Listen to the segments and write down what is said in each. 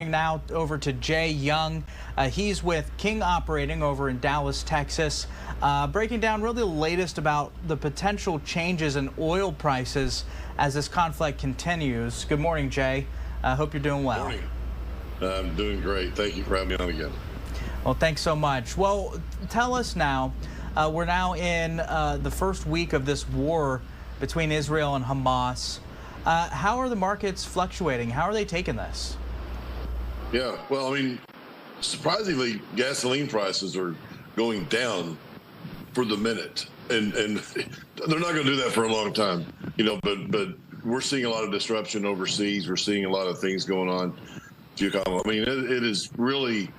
Now over to Jay Young. He's with King Operating over in Dallas, Texas, breaking down really the latest about the potential changes in oil prices as this conflict continues. Good morning, Jay. I hope you're doing well. Morning. I'm doing great. Thank you for having me on again. Well, thanks so much. Well, tell us now, we're now in the first week of this war between Israel and Hamas. How are the markets fluctuating? How are they taking this? Yeah, well, I mean, surprisingly, gasoline prices are going down for the minute, and they're not going to do that for a long time, But we're seeing a lot of disruption overseas. We're seeing a lot of things going on. I mean, it is really,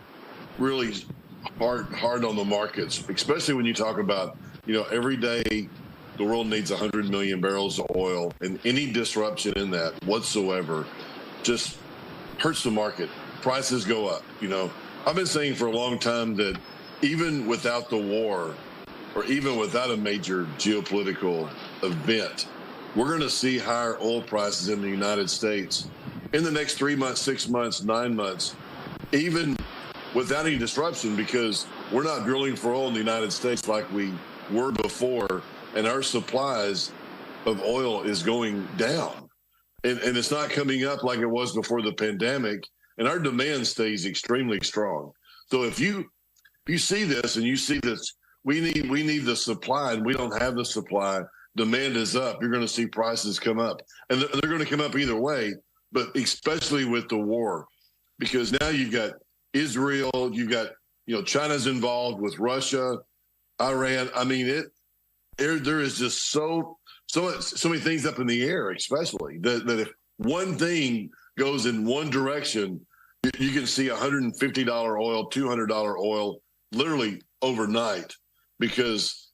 really hard on the markets, especially when you talk about, every day the world needs 100 million barrels of oil, and any disruption in that whatsoever just hurts the market. Prices go up. I've been saying for a long time that even without the war, or even without a major geopolitical event, we're going to see higher oil prices in the United States in the next 3 months, 6 months, 9 months, even without any disruption, because we're not drilling for oil in the United States like we were before, and our supplies of oil is going down. And it's not coming up like it was before the pandemic. And our demand stays extremely strong. So if you see this and you see this, we need the supply, and we don't have the supply. Demand is up. You're going to see prices come up, and they're going to come up either way. But especially with the war, because now you've got Israel, you've got China's involved with Russia, Iran. I mean, there is just so many things up in the air, especially that if one thing goes in one direction, you can see $150 oil, $200 oil, literally overnight, because,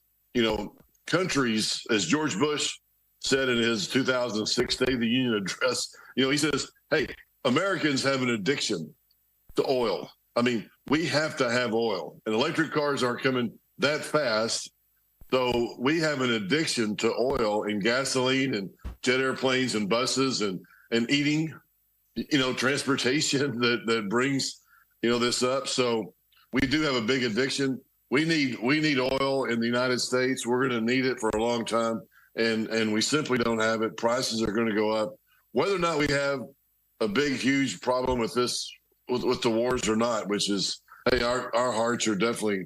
countries, as George Bush said in his 2006 State of the Union address, he says, hey, Americans have an addiction to oil. I mean, we have to have oil, and electric cars aren't coming that fast. So we have an addiction to oil and gasoline and jet airplanes and buses and eating, transportation that brings, this up. So we do have a big addiction. We need oil in the United States. We're going to need it for a long time, and we simply don't have it. Prices are going to go up. Whether or not we have a big, huge problem with this, with the wars or not, which is, hey, our hearts are definitely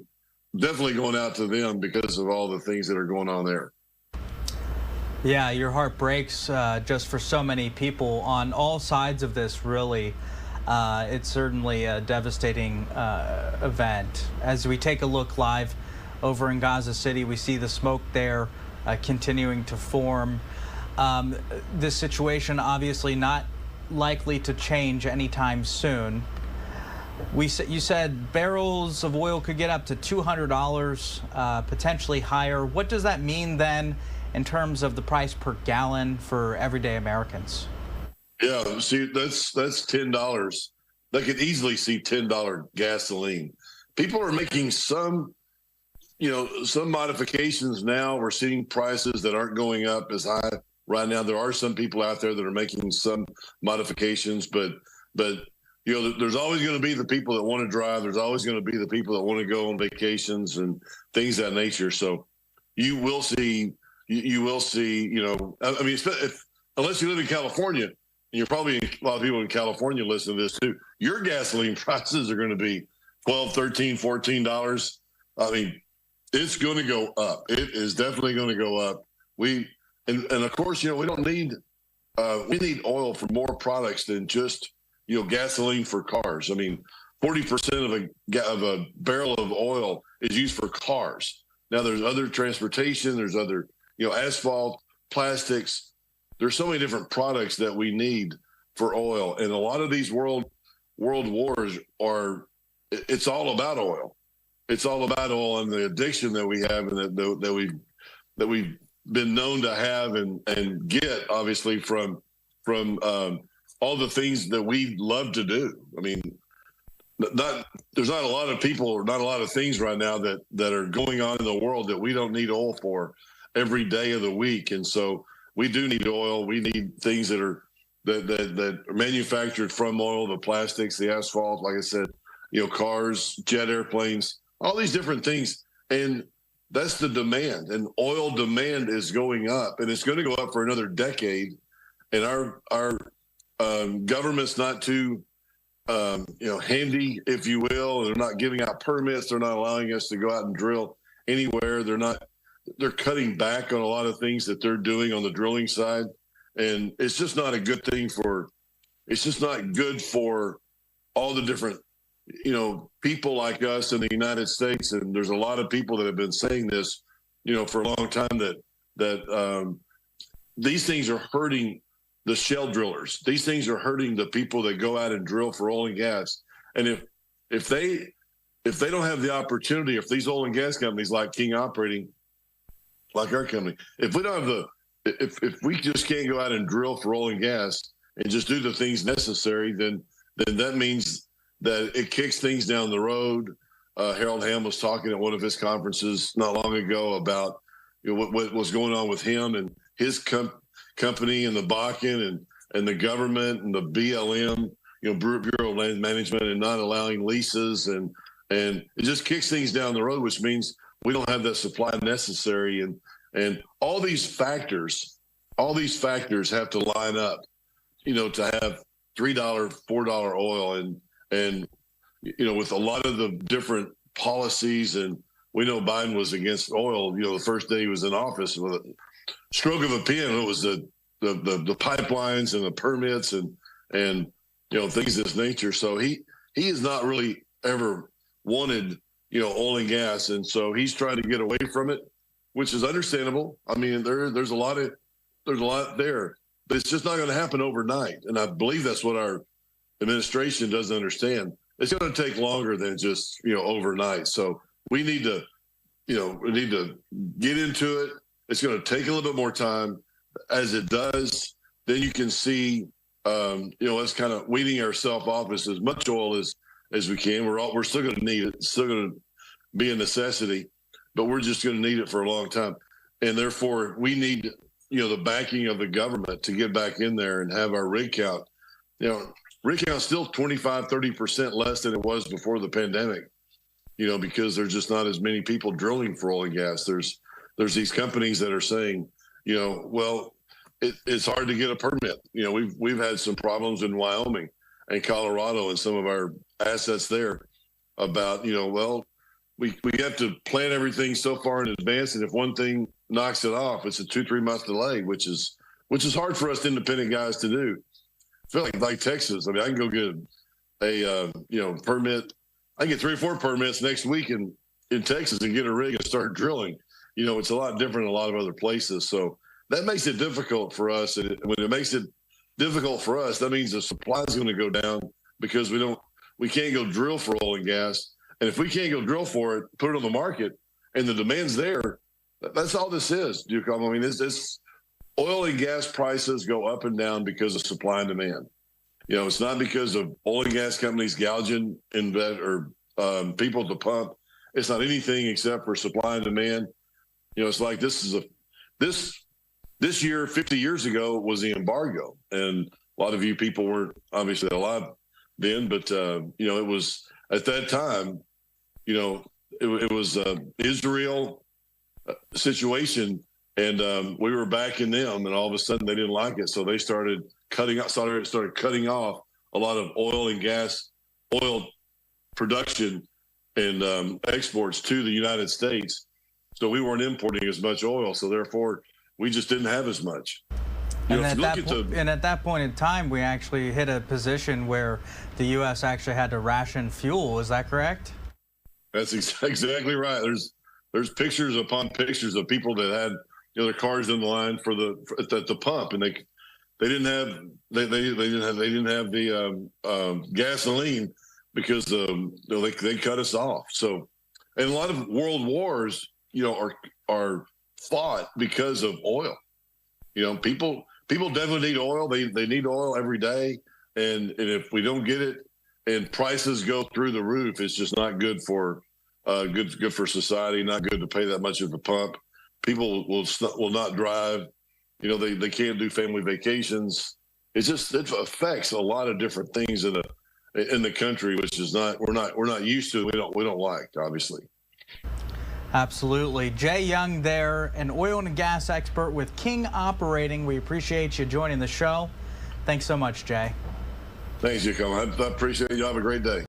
going out to them because of all the things that are going on there. Yeah, your heart breaks just for so many people on all sides of this, really. It's certainly a devastating event. As we take a look live over in Gaza City, we see the smoke there continuing to form. This situation obviously not likely to change anytime soon. You said barrels of oil could get up to $200, potentially higher. What does that mean then in terms of the price per gallon for everyday Americans? Yeah, see, that's $10. They could easily see $10 gasoline. People are making some modifications now. We're seeing prices that aren't going up as high right now. There are some people out there that are making some modifications, but there's always going to be the people that want to drive. There's always going to be the people that want to go on vacations and things of that nature. So you will see, I mean, unless you live in California, and you're probably a lot of people in California listen to this too, your gasoline prices are going to be $12, $13, $14. I mean, it's going to go up. It is definitely going to go up. And of course, we don't need, we need oil for more products than just, gasoline for cars. I mean, 40% of a barrel of oil is used for cars. Now there's other transportation, there's other, asphalt, plastics. There's so many different products that we need for oil. And a lot of these world wars it's all about oil. It's all about oil and the addiction that we have, and that we've been known to have and get, obviously, from all the things that we love to do. I mean, there's not a lot of people or not a lot of things right now that are going on in the world that we don't need oil for every day of the week. And so we do need oil. We need things that are that are manufactured from oil, the plastics, the asphalt, like I said, cars, jet airplanes, all these different things. And that's the demand. And oil demand is going up, and it's going to go up for another decade. And our government's not too handy, if you will. They're not giving out permits. They're not allowing us to go out and drill anywhere. They're cutting back on a lot of things that they're doing on the drilling side. And it's just not a good thing it's just not good for all the different, people like us in the United States. And there's a lot of people that have been saying this, for a long time that these things are hurting the shale drillers. These things are hurting the people that go out and drill for oil and gas. And if they don't have the opportunity, if these oil and gas companies like King Operating, like our company, if we don't have if we just can't go out and drill for oil and gas and just do the things necessary, then that means that it kicks things down the road. Harold Hamm was talking at one of his conferences not long ago about what was going on with him and his company and the Bakken and the government and the BLM, Bureau of Land Management, and not allowing leases, and it just kicks things down the road, which means we don't have that supply necessary. And all these factors have to line up, to have $3, $4 oil, and with a lot of the different policies. And we know Biden was against oil, the first day he was in office. With a stroke of a pen, it was the pipelines and the permits and things of this nature. So he has not really ever wanted oil and gas, and so he's trying to get away from it, which is understandable. I mean, there's a lot there, but it's just not going to happen overnight. And I believe that's what our administration doesn't understand. It's going to take longer than just overnight. So we need to get into it. It's going to take a little bit more time. As it does, then you can see us kind of weaning ourselves off as much oil as we can. We're still going to need it. It's still going to be a necessity, but we're just going to need it for a long time. And therefore, we need the backing of the government to get back in there and have our rig count. Rig count's still 25-30% less than it was before the pandemic. Because there's just not as many people drilling for oil and gas. There's these companies that are saying, well, it's hard to get a permit. We've had some problems in Wyoming and Colorado and some of our assets there about, well, we have to plan everything so far in advance, and if one thing knocks it off, it's a 2-3 month delay, which is hard for us independent guys to do. I feel like Texas. I mean, I can go get a permit. I can get 3 or 4 permits next week in Texas and get a rig and start drilling. It's a lot different in a lot of other places. So that makes it difficult for us. And when it makes it difficult for us, that means the supply is going to go down because we can't go drill for oil and gas. And if we can't go drill for it, put it on the market, and the demand's there, that's all this is, Duke. I mean, this oil and gas prices go up and down because of supply and demand. It's not because of oil and gas companies gouging or people at the pump. It's not anything except for supply and demand. It's like this year, 50 years ago, was the embargo, and a lot of you people weren't obviously alive then, but it was at that time. It was Israel situation, and we were backing them, and all of a sudden they didn't like it, so they started cutting off a lot of oil and gas, oil production and exports to the United States. So we weren't importing as much oil, so therefore we just didn't have as much. And at that point in time, we actually hit a position where the U.S. actually had to ration fuel. Is that correct? That's exactly right. There's pictures upon pictures of people that had their cars in the line at the pump, and they didn't have the gasoline because they cut us off. So, and a lot of world wars are fought because of oil. People definitely need oil. They need oil every day, and if we don't get it and prices go through the roof, it's just not good for good for society. Not good to pay that much at the pump. People will not drive. They can't do family vacations. It's just it affects a lot of different things in the country, which is we're not used to. We don't like, obviously. Absolutely. Jay Young there, an oil and gas expert with King Operating. We appreciate you joining the show. Thanks so much, Jay. Thanks, Jacob. I appreciate it. You have a great day.